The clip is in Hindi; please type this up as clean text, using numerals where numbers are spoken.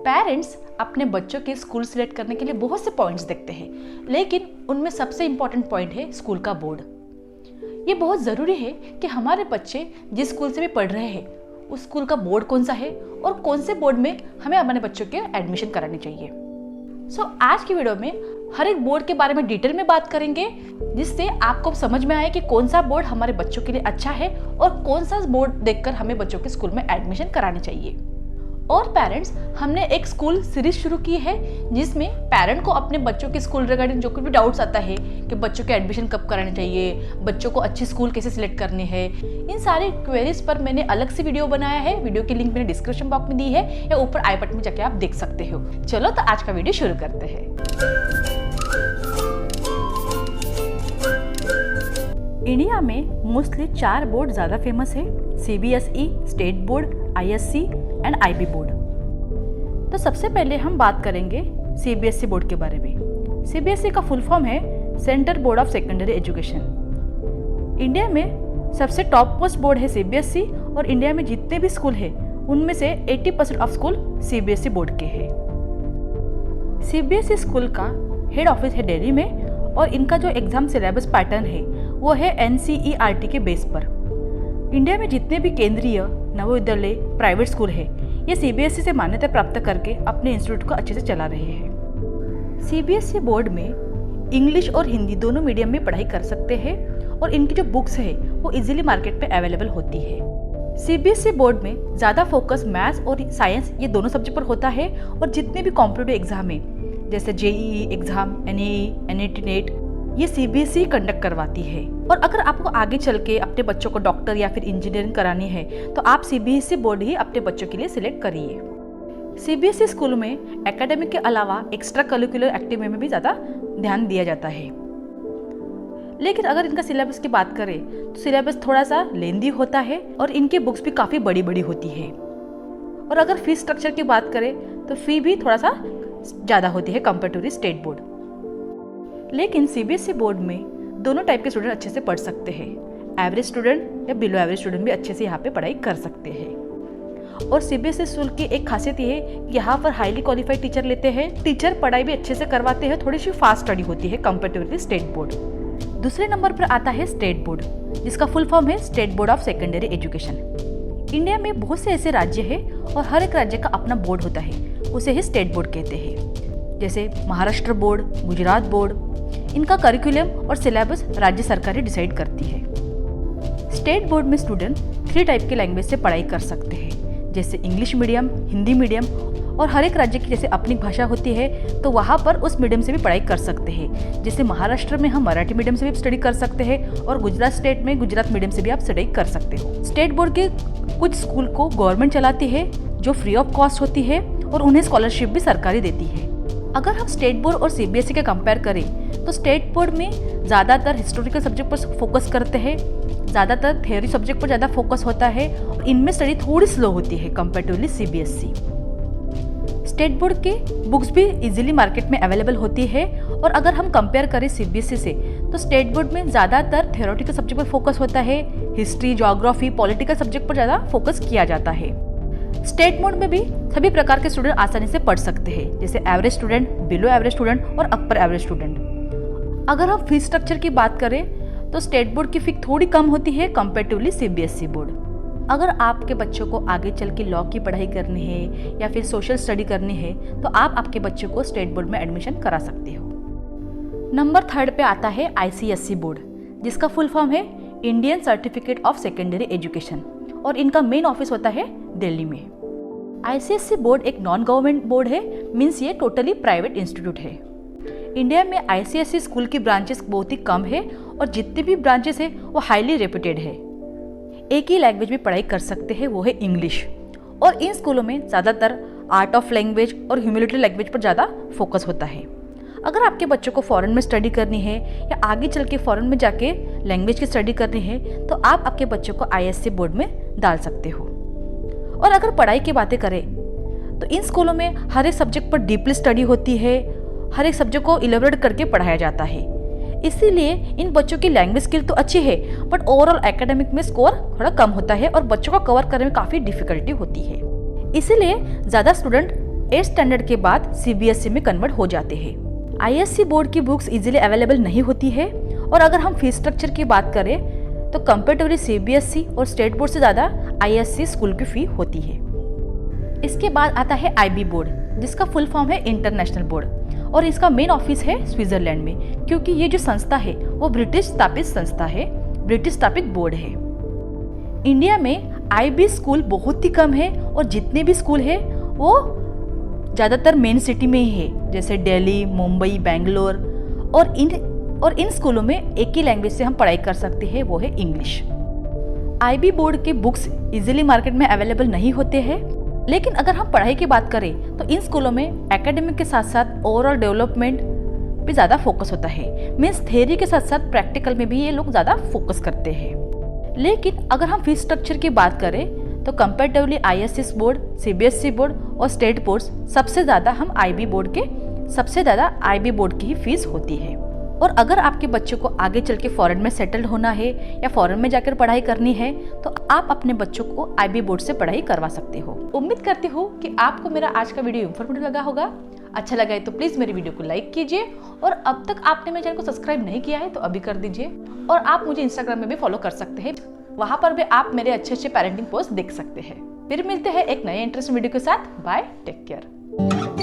पेरेंट्स अपने बच्चों के स्कूल सिलेक्ट करने के लिए बहुत से पॉइंट्स देखते हैं, लेकिन उनमें सबसे इम्पॉर्टेंट पॉइंट है स्कूल का बोर्ड। ये बहुत ज़रूरी है कि हमारे बच्चे जिस स्कूल से भी पढ़ रहे हैं उस स्कूल का बोर्ड कौन सा है और कौन से बोर्ड में हमें अपने बच्चों के एडमिशन करानी चाहिए। आज की वीडियो में हर एक बोर्ड के बारे में डिटेल में बात करेंगे, जिससे आपको समझ में आए कि कौन सा बोर्ड हमारे बच्चों के लिए अच्छा है और कौन सा बोर्ड देखकर हमें बच्चों के स्कूल में एडमिशन करानी चाहिए। और पेरेंट्स, हमने एक स्कूल सीरीज शुरू की है जिसमें पेरेंट को अपने बच्चों के स्कूल रिगार्डिंग जो कुछ भी डाउट्स आता है कि बच्चों के एडमिशन कब कराने चाहिए, बच्चों को अच्छी स्कूल कैसे सिलेक्ट करनी है, इन सारे क्वेरीज पर मैंने अलग से वीडियो बनाया है। वीडियो की लिंक मैंने डिस्क्रिप्शन बॉक्स में दी है या ऊपर आई बटन में जाके आप देख सकते हो। चलो तो आज का वीडियो शुरू करते हैं। इंडिया में मोस्टली 4 बोर्ड ज़्यादा फेमस है: CBSE, state board, ISC and IB board. तो सबसे पहले हम बात करेंगे CBSE बोर्ड के बारे में। CBSE का फुल फॉर्म है central board of secondary education. India में सबसे टॉप मोस्ट बोर्ड है CBSE और इंडिया में जितने भी स्कूल हैं उनमें से 80% ऑफ स्कूल CBSE बोर्ड के हैं। CBSE स्कूल का हेड ऑफिस है दिल्ली में और इनका जो एग्जाम सिलेबस पैटर्न है वो है NCERT के बेस पर। इंडिया में जितने भी केंद्रीय नवोदय प्राइवेट स्कूल है ये CBSE से मान्यता प्राप्त करके अपने इंस्टीट्यूट को अच्छे से चला रहे हैं। CBSE बोर्ड में इंग्लिश और हिंदी दोनों मीडियम में पढ़ाई कर सकते हैं और इनकी जो बुक्स है वो इजीली मार्केट पे अवेलेबल होती है। CBSE बोर्ड में ज़्यादा फोकस मैथ्स और साइंस ये दोनों सब्जेक्ट पर होता है और जितने भी कॉम्पिटिटिव एग्जाम है जैसे JEE exam, NAE, NET, NET ये CBSE कंडक्ट करवाती है। और अगर आपको आगे चल के अपने बच्चों को डॉक्टर या फिर इंजीनियरिंग करानी है तो आप CBSE बोर्ड ही अपने बच्चों के लिए सिलेक्ट करिए। CBSE स्कूल में एकेडमिक के अलावा एक्स्ट्रा करिकुलर एक्टिविटी में भी ज़्यादा ध्यान दिया जाता है। लेकिन अगर इनका सिलेबस की बात करें तो सिलेबस थोड़ा सा लेंदी होता है और इनकी बुक्स भी काफ़ी बड़ी बड़ी होती है। और अगर फीस स्ट्रक्चर की बात करें तो फी भी थोड़ा सा ज़्यादा होती है कंपेयर टू स्टेट बोर्ड। लेकिन CBSE बोर्ड में दोनों टाइप के स्टूडेंट अच्छे से पढ़ सकते हैं। एवरेज स्टूडेंट या बिलो एवरेज स्टूडेंट भी अच्छे से यहाँ पे पढ़ाई कर सकते हैं। और CBSE स्कूल की एक खासियत ये है कि यहाँ पर हाईली क्वालिफाइड टीचर लेते हैं। टीचर पढ़ाई भी अच्छे से करवाते हैं, थोड़ी सी फास्ट स्टडी होती है कंपेरेटिवली स्टेट बोर्ड। दूसरे नंबर पर आता है स्टेट बोर्ड, जिसका फुल फॉर्म है state board of secondary education. India में बहुत से ऐसे राज्य है और हर एक राज्य का अपना बोर्ड होता है, उसे ही स्टेट बोर्ड कहते हैं। जैसे महाराष्ट्र बोर्ड, गुजरात बोर्ड, इनका करिकुलम और सिलेबस राज्य सरकारें डिसाइड करती है। स्टेट बोर्ड में स्टूडेंट 3 टाइप के लैंग्वेज से पढ़ाई कर सकते हैं, जैसे इंग्लिश मीडियम, हिंदी मीडियम, और हर एक राज्य की जैसे अपनी भाषा होती है तो वहाँ पर उस मीडियम से भी पढ़ाई कर सकते हैं। जैसे महाराष्ट्र में हम मराठी मीडियम से भी स्टडी कर सकते हैं और गुजरात स्टेट में गुजरात मीडियम से भी आप स्टडी कर सकते हो। स्टेट बोर्ड के कुछ स्कूल को गवर्नमेंट चलाती है जो फ्री ऑफ कॉस्ट होती है और उन्हें स्कॉलरशिप भी सरकारी देती है। अगर हम स्टेट बोर्ड और CBSE के कंपेयर करें तो स्टेट बोर्ड में ज़्यादातर हिस्टोरिकल सब्जेक्ट पर फोकस करते हैं, ज़्यादातर थ्योरी सब्जेक्ट पर ज़्यादा फोकस होता है और इनमें स्टडी थोड़ी स्लो होती है कंपेरेटिवली CBSE। स्टेट बोर्ड के बुक्स भी इजीली मार्केट में अवेलेबल होती है और अगर हम कंपेयर करें CBSE से तो स्टेट बोर्ड में ज़्यादातर थ्योरेटिकल सब्जेक्ट पर फोकस होता है, हिस्ट्री, ज्योग्राफी, पॉलिटिकल सब्जेक्ट पर ज़्यादा फोकस किया जाता है। स्टेट बोर्ड में भी सभी प्रकार के स्टूडेंट आसानी से पढ़ सकते हैं, जैसे average student, below average student और अपर एवरेज स्टूडेंट। अगर हम फीस स्ट्रक्चर की बात करें तो स्टेट बोर्ड की फी थोड़ी कम होती है कंपेरेटिवली CBSE बोर्ड। अगर आपके बच्चों को आगे चल के लॉ की पढ़ाई करनी है या फिर सोशल स्टडी करनी है तो आप आपके बच्चों को स्टेट बोर्ड में एडमिशन करा सकते हो। नंबर 3 पे आता है ICSE बोर्ड, जिसका फुल फॉर्म है Indian certificate of secondary education और इनका मेन ऑफिस होता है दिल्ली में। ICSE बोर्ड एक नॉन गवर्नमेंट बोर्ड है, मीन्स ये टोटली प्राइवेट इंस्टीट्यूट है। इंडिया में ICSE स्कूल की ब्रांचेस बहुत ही कम है और जितनी भी ब्रांचेस है वो हाईली रेप्यूटेड है। एक ही लैंग्वेज में पढ़ाई कर सकते हैं, वो है इंग्लिश। और इन स्कूलों में ज़्यादातर आर्ट ऑफ लैंग्वेज और ह्यूमैनिटी लैंग्वेज पर ज़्यादा फोकस होता है। अगर आपके बच्चों को फॉरेन में स्टडी करनी है या आगे चल के फॉरेन में जाके लैंग्वेज की स्टडी करनी है तो आप आपके बच्चों को ISC बोर्ड में डाल सकते हो। और अगर पढ़ाई की बातें करें तो इन स्कूलों में हर एक सब्जेक्ट पर डीपली स्टडी होती है, हर एक सब्जेक्ट को इलेबोरेट करके पढ़ाया जाता है। इसीलिए इन बच्चों की लैंग्वेज स्किल तो अच्छी है बट ओवरऑल एकेडमिक में स्कोर थोड़ा कम होता है और बच्चों को कवर करने में काफ़ी डिफिकल्टी होती है। इसीलिए ज़्यादा स्टूडेंट 8th स्टैंडर्ड के बाद CBSE में कन्वर्ट हो जाते हैं। ISC बोर्ड की बुक्स इजीली अवेलेबल नहीं होती है और अगर हम फीस स्ट्रक्चर की बात करें तो कंपेरेटिवली CBSE और स्टेट बोर्ड से ज़्यादा ISC स्कूल की फ़ी होती है। इसके बाद आता है IB बोर्ड, जिसका फुल फॉर्म है इंटरनेशनल बोर्ड और इसका मेन ऑफिस है स्विट्जरलैंड में, क्योंकि ये जो संस्था है वो ब्रिटिश स्थापित संस्था है, ब्रिटिश स्थापित बोर्ड है। इंडिया में IB स्कूल बहुत ही कम है और जितने भी स्कूल है वो ज़्यादातर मेन सिटी में ही है, जैसे दिल्ली, मुंबई, बेंगलोर, और इन स्कूलों में एक ही लैंग्वेज से हम पढ़ाई कर सकते हैं, वो है इंग्लिश। IB बोर्ड के बुक्स इजीली मार्केट में अवेलेबल नहीं होते हैं, लेकिन अगर हम पढ़ाई की बात करें तो इन स्कूलों में एकेडमिक के साथ साथ ओवरऑल डेवलपमेंट पे ज़्यादा फोकस होता है। मीन्स थ्योरी के साथ साथ प्रैक्टिकल में भी ये लोग ज़्यादा फोकस करते हैं। लेकिन अगर हम फीस स्ट्रक्चर की बात करें तो comparatively ISC board, CBSE board और स्टेट बोर्ड सबसे ज़्यादा IB बोर्ड की ही फीस होती है। और अगर आपके बच्चों को आगे चल के फॉरेन में सेटल्ड होना है या फॉरेन में जाकर पढ़ाई करनी है तो आप अपने बच्चों को IB बोर्ड से पढ़ाई करवा सकते हो। उम्मीद करती हूँ कि आपको मेरा आज का वीडियो इन्फॉर्मेटिव लगा होगा। अच्छा लगा है तो प्लीज़ मेरी वीडियो को लाइक कीजिए और अब तक आपने मेरे चैनल को सब्सक्राइब नहीं किया है तो अभी कर दीजिए। और आप मुझे इंस्टाग्राम में भी फॉलो कर सकते हैं, वहाँ पर भी आप मेरे अच्छे अच्छे पेरेंटिंग पोस्ट देख सकते हैं। फिर मिलते हैं एक नए इंटरेस्टिंग वीडियो के साथ। Bye, take care.